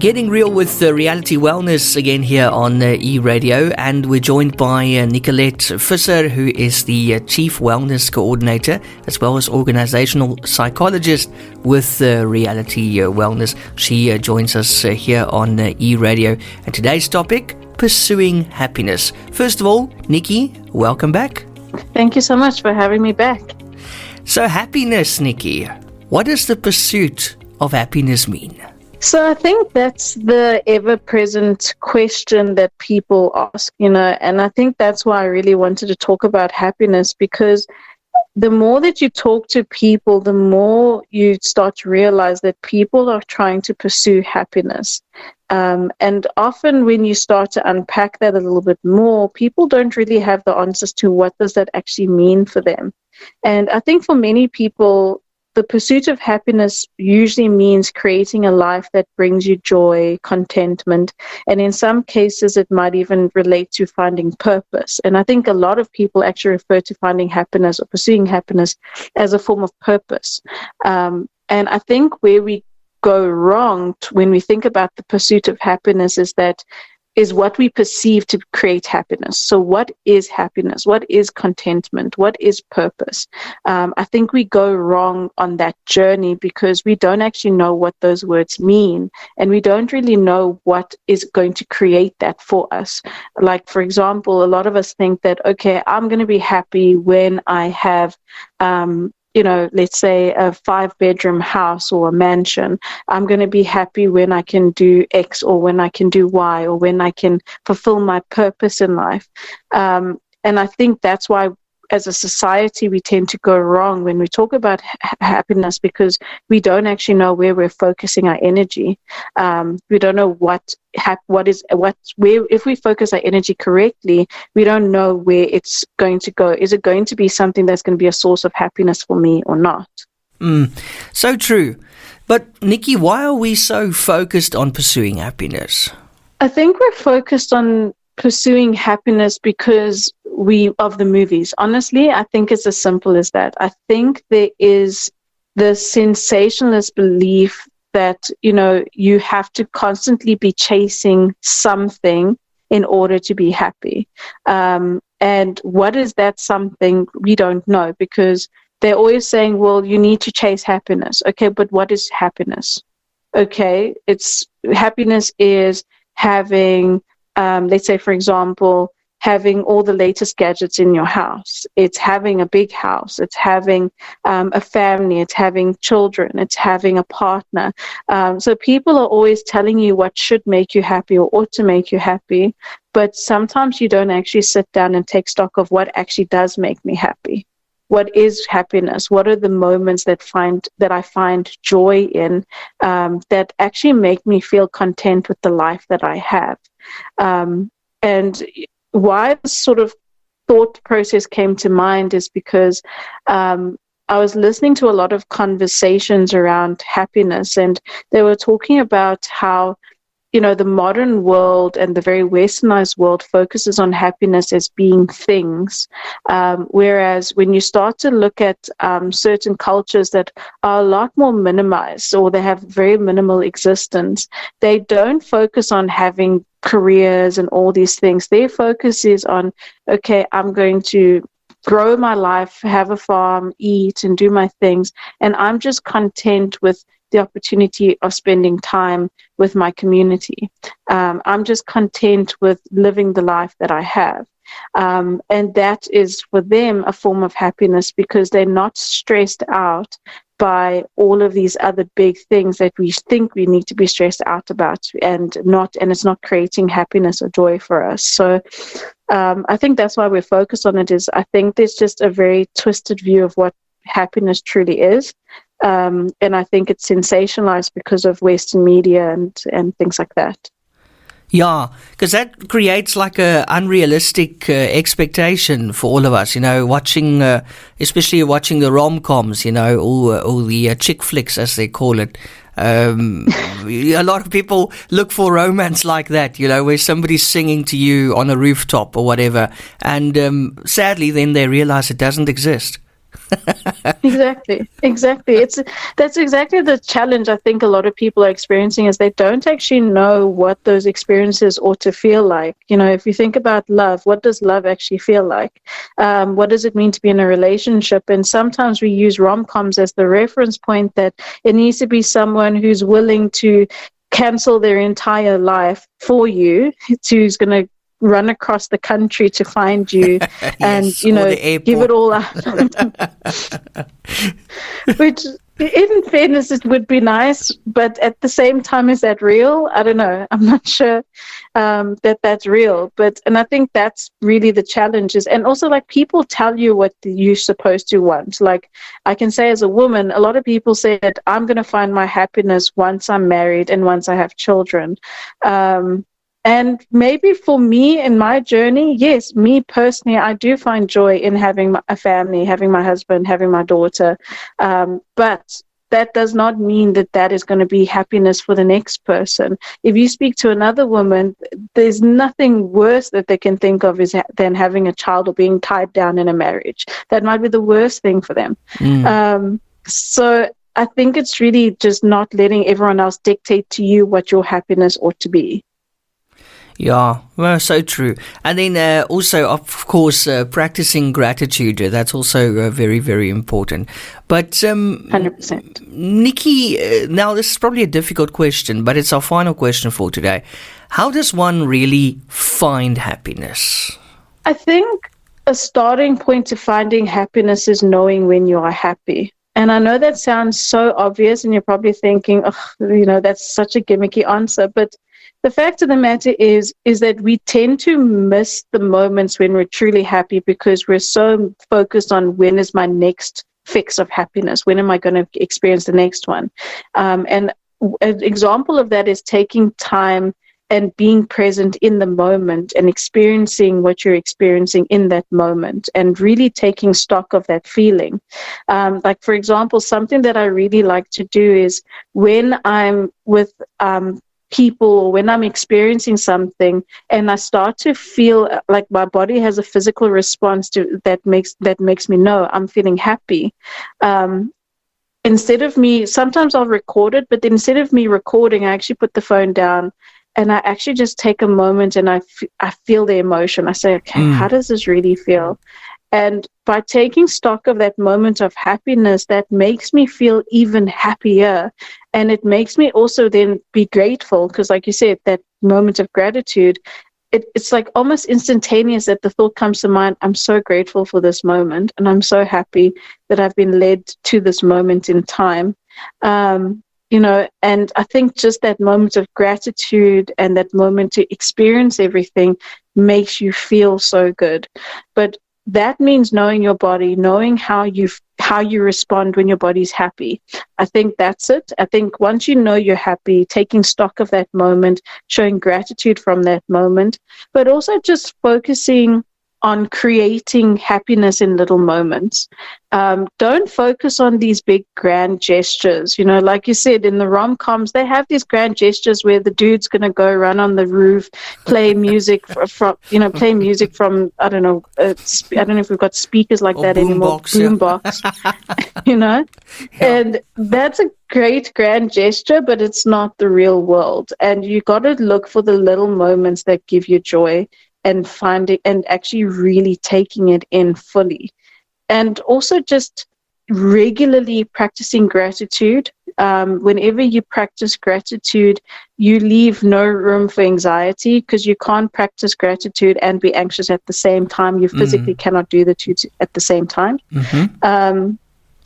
Getting real with Reality Wellness again here on eRadio, and we're joined by Nicolette Visser, who is the Chief Wellness Coordinator as well as organisational psychologist with Reality Wellness. She joins us here on eRadio, and today's topic, pursuing happiness. First of all, Nicky, welcome back. Thank you so much for having me back. So happiness, Nicky, what does the pursuit of happiness mean? So I think that's the ever-present question that people ask, and I think that's why I really wanted to talk about happiness, because the more that you talk to people, the more you start to realize that people are trying to pursue happiness. And often when you start to unpack that a little bit more, people don't really have the answers to what does that actually mean for them. And I think for many people, the pursuit of happiness usually means creating a life that brings you joy, contentment, and in some cases it might even relate to finding purpose. And I think a lot of people actually refer to finding happiness or pursuing happiness as a form of purpose. And I think where we go wrong when we think about the pursuit of happiness is what we perceive to create happiness. So what is happiness? What is contentment? What is purpose? I think we go wrong on that journey because we don't actually know what those words mean, and we don't really know what is going to create that for us. Like, for example, a lot of us think that, okay, I'm going to be happy when I have let's say a 5-bedroom house or a mansion. I'm going to be happy when I can do X or when I can do Y or when I can fulfill my purpose in life. And I think that's why as a society we tend to go wrong when we talk about happiness, because we don't actually know where we're focusing our energy. We don't know if we focus our energy correctly, we don't know where it's going to go. Is it going to be something that's going to be a source of happiness for me or not? So true. But Nicky, why are we so focused on pursuing happiness? I think we're focused on pursuing happiness because of the movies. Honestly, I think it's as simple as that. I think there is the sensationalist belief that, you have to constantly be chasing something in order to be happy. And what is that something? We don't know, because they're always saying, well, you need to chase happiness. Okay, but what is happiness? Okay, happiness is having, let's say, for example, having all the latest gadgets in your house. It's having a big house. It's having a family. It's having children. It's having a partner. So people are always telling you what should make you happy or ought to make you happy, but sometimes you don't actually sit down and take stock of what actually does make me happy. What is happiness? What are the moments that I find joy in, that actually make me feel content with the life that I have? And why this sort of thought process came to mind is because I was listening to a lot of conversations around happiness, and they were talking about how, the modern world and the very westernized world focuses on happiness as being things, whereas when you start to look at certain cultures that are a lot more minimized, or they have very minimal existence, they don't focus on having careers and all these things. Their focus is on, okay, I'm going to grow my life, have a farm, eat and do my things, and I'm just content with the opportunity of spending time with my community. I'm just content with living the life that I have. And that is for them a form of happiness, because they're not stressed out by all of these other big things that we think we need to be stressed out about, and it's not creating happiness or joy for us. So I think that's why we're focused on it. Is I think there's just a very twisted view of what happiness truly is. And I think it's sensationalized because of Western media and things like that. Yeah, because that creates like a unrealistic expectation for all of us, watching, especially watching the rom-coms, all the chick flicks, as they call it. A lot of people look for romance like that, where somebody's singing to you on a rooftop or whatever. And sadly, then they realize it doesn't exist. Exactly. That's exactly the challenge I think a lot of people are experiencing, is they don't actually know what those experiences ought to feel like. If you think about love, what does love actually feel like? What does it mean to be in a relationship? And sometimes we use rom-coms as the reference point, that it needs to be someone who's willing to cancel their entire life for you, who's going to run across the country to find you and Yes, or the airport. give it all up. Which, in fairness, it would be nice, but at the same time, is that real? I don't know. I'm not sure that's real. And I think that's really the challenge is, and also, like, people tell you what you're supposed to want. Like, I can say as a woman, a lot of people say that I'm going to find my happiness once I'm married and once I have children. And maybe for me in my journey, yes, me personally, I do find joy in having a family, having my husband, having my daughter. But that does not mean that is going to be happiness for the next person. If you speak to another woman, there's nothing worse that they can think of than having a child or being tied down in a marriage. That might be the worst thing for them. So I think it's really just not letting everyone else dictate to you what your happiness ought to be. Yeah, well, so true. And then also, of course, practicing gratitude. That's also very, very important. But 100%. Nicky, now this is probably a difficult question, but it's our final question for today. How does one really find happiness? I think a starting point to finding happiness is knowing when you are happy. And I know that sounds so obvious, and you're probably thinking, that's such a gimmicky answer, but the fact of the matter is that we tend to miss the moments when we're truly happy because we're so focused on when is my next fix of happiness, when am I going to experience the next one. And an example of that is taking time and being present in the moment and experiencing what you're experiencing in that moment and really taking stock of that feeling. Like, for example, something that I really like to do is when I'm with people, or when I'm experiencing something and I start to feel like my body has a physical response to that makes me know I'm feeling happy. Instead of me, sometimes I'll record it, but then instead of me recording, I actually put the phone down and I actually just take a moment and I feel the emotion. I say, okay, how does this really feel? And by taking stock of that moment of happiness, that makes me feel even happier. And it makes me also then be grateful because, like you said, that moment of gratitude, it's like almost instantaneous that the thought comes to mind, I'm so grateful for this moment. And I'm so happy that I've been led to this moment in time. And I think just that moment of gratitude and that moment to experience everything makes you feel so good. But that means knowing your body, knowing how you respond when your body's happy. I think that's it. I think once you know you're happy, taking stock of that moment, showing gratitude from that moment, but also just focusing on creating happiness in little moments. Don't focus on these big grand gestures. Like you said, in the rom-coms, they have these grand gestures where the dude's going to go run on the roof, play music from, I don't know if we've got speakers like that anymore. Boombox. And that's a great grand gesture, but it's not the real world. And you got to look for the little moments that give you joy and finding and actually really taking it in fully. And also just regularly practicing gratitude. Whenever you practice gratitude, you leave no room for anxiety because you can't practice gratitude and be anxious at the same time. You physically cannot do the two at the same time.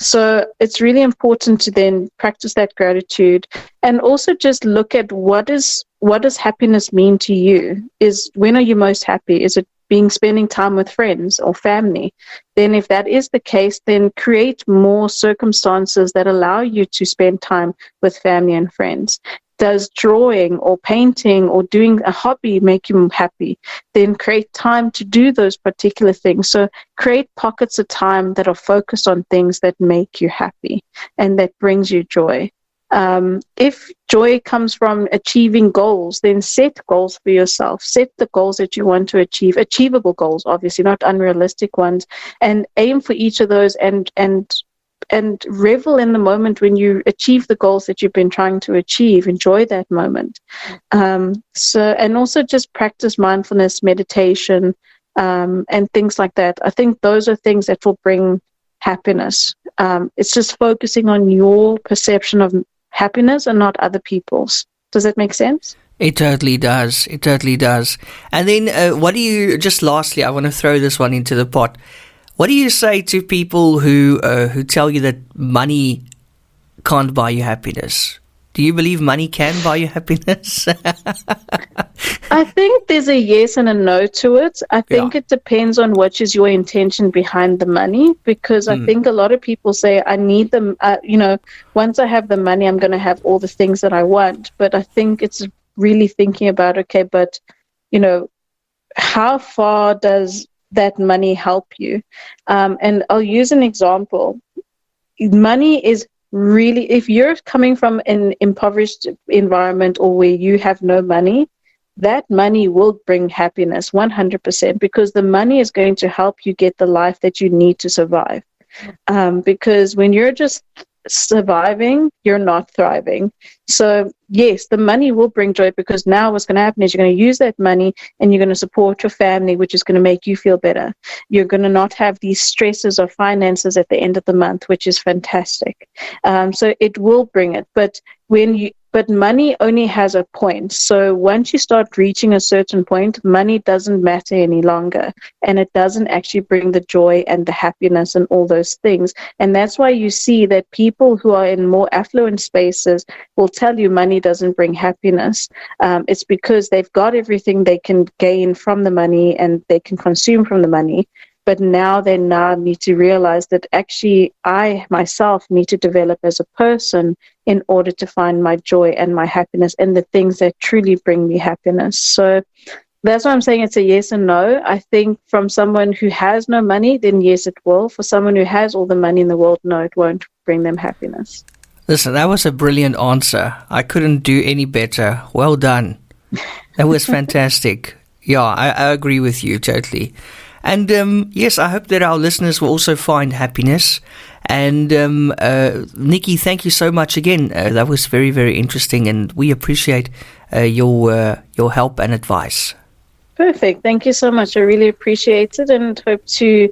So it's really important to then practice that gratitude and also just look at what does happiness mean to you? When are you most happy? Is it spending time with friends or family? Then if that is the case, then create more circumstances that allow you to spend time with family and friends. Does drawing or painting or doing a hobby make you happy? Then create time to do those particular things. So create pockets of time that are focused on things that make you happy and that brings you joy. If joy comes from achieving goals, then set goals for yourself. Set the goals that you want to achieve, achievable goals, obviously, not unrealistic ones, and aim for each of those and revel in the moment when you achieve the goals that you've been trying to achieve. Enjoy that moment. And also just practice mindfulness, meditation, and things like that. I think those are things that will bring happiness. It's just focusing on your perception of happiness and not other people's. Does that make sense? It totally does. It totally does. And then what do you, just lastly, I want to throw this one into the pot. What do you say to people who tell you that money can't buy you happiness? Do you believe money can buy you happiness? I think there's a yes and a no to it. I think it depends on what is your intention behind the money, because I think a lot of people say, I need them, once I have the money, I'm going to have all the things that I want. But I think it's really thinking about, okay, but, how far does that money help you? And I'll use an example. Money is really, if you're coming from an impoverished environment or where you have no money, that money will bring happiness 100%, because the money is going to help you get the life that you need to survive. Because when you're just surviving, you're not thriving. So yes, the money will bring joy, because now what's going to happen is you're going to use that money and you're going to support your family, which is going to make you feel better. You're going to not have these stresses of finances at the end of the month, which is fantastic. So it will bring it. But money only has a point. So once you start reaching a certain point, money doesn't matter any longer. And it doesn't actually bring the joy and the happiness and all those things. And that's why you see that people who are in more affluent spaces will tell you money doesn't bring happiness. It's because they've got everything they can gain from the money and they can consume from the money. But now they need to realize that actually I myself need to develop as a person in order to find my joy and my happiness and the things that truly bring me happiness. So that's why I'm saying it's a yes and no. I think from someone who has no money, then yes, it will. For someone who has all the money in the world, no, it won't bring them happiness. Listen, that was a brilliant answer. I couldn't do any better. Well done. That was fantastic. Yeah, I agree with you totally. And yes, I hope that our listeners will also find happiness. And Nicky, thank you so much again. That was very, very interesting, and we appreciate your help and advice. Perfect. Thank you so much. I really appreciate it, and hope to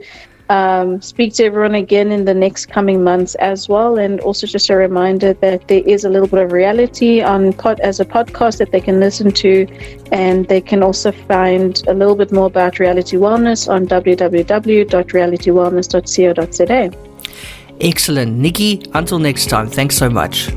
speak to everyone again in the next coming months as well. And also just a reminder that there is a little bit of reality as a podcast that they can listen to, and they can also find a little bit more about Reality Wellness on www.realitywellness.co.za. Excellent. Nicky, until next time, thanks so much.